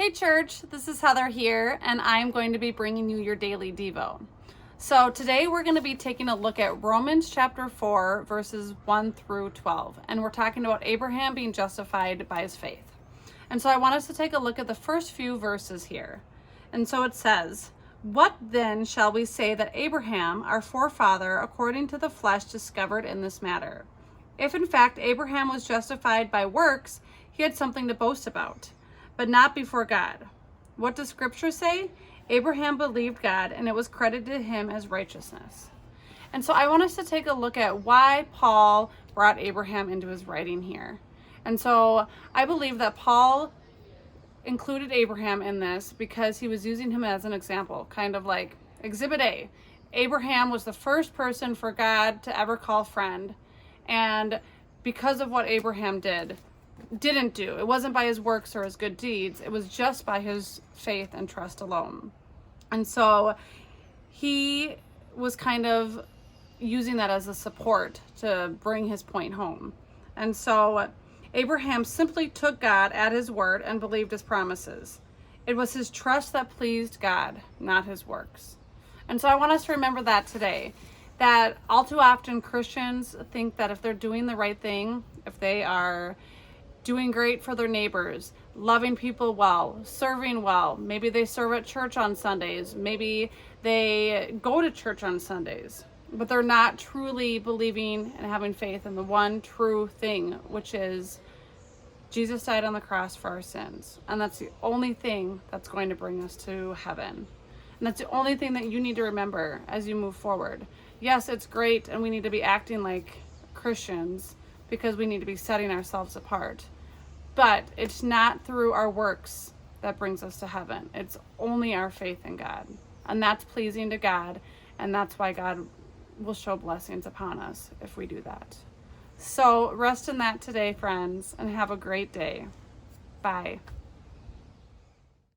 Hey church, this is Heather here, and I'm going to be bringing you your daily Devo. So today we're going to be taking a look at Romans chapter 4, verses 1 through 12, and we're talking about Abraham being justified by his faith. And so I want us to take a look at the first few verses here. And so it says, "What then shall we say that Abraham, our forefather, according to the flesh, discovered in this matter? If in fact Abraham was justified by works, he had something to boast about, but not before God. What does Scripture say? Abraham believed God, and it was credited to him as righteousness." And so I want us to take a look at why Paul brought Abraham into his writing here. And so I believe that Paul included Abraham in this because he was using him as an example, kind of like Exhibit A. Abraham was the first person for God to ever call friend, and because of what Abraham didn't do. It wasn't by his works or his good deeds. It was just by his faith and trust alone. And so he was kind of using that as a support to bring his point home. And so Abraham simply took God at his word and believed his promises. It was his trust that pleased God, not his works. And so I want us to remember that today, that all too often Christians think that if they're doing the right thing, if they are doing great for their neighbors, loving people well, serving well. Maybe they serve at church on Sundays. Maybe they go to church on Sundays, but they're not truly believing and having faith in the one true thing, which is Jesus died on the cross for our sins. And that's the only thing that's going to bring us to heaven. And that's the only thing that you need to remember as you move forward. Yes, it's great, and we need to be acting like Christians because we need to be setting ourselves apart. But it's not through our works that brings us to heaven. It's only our faith in God. And that's pleasing to God. And that's why God will show blessings upon us if we do that. So rest in that today, friends, and have a great day. Bye.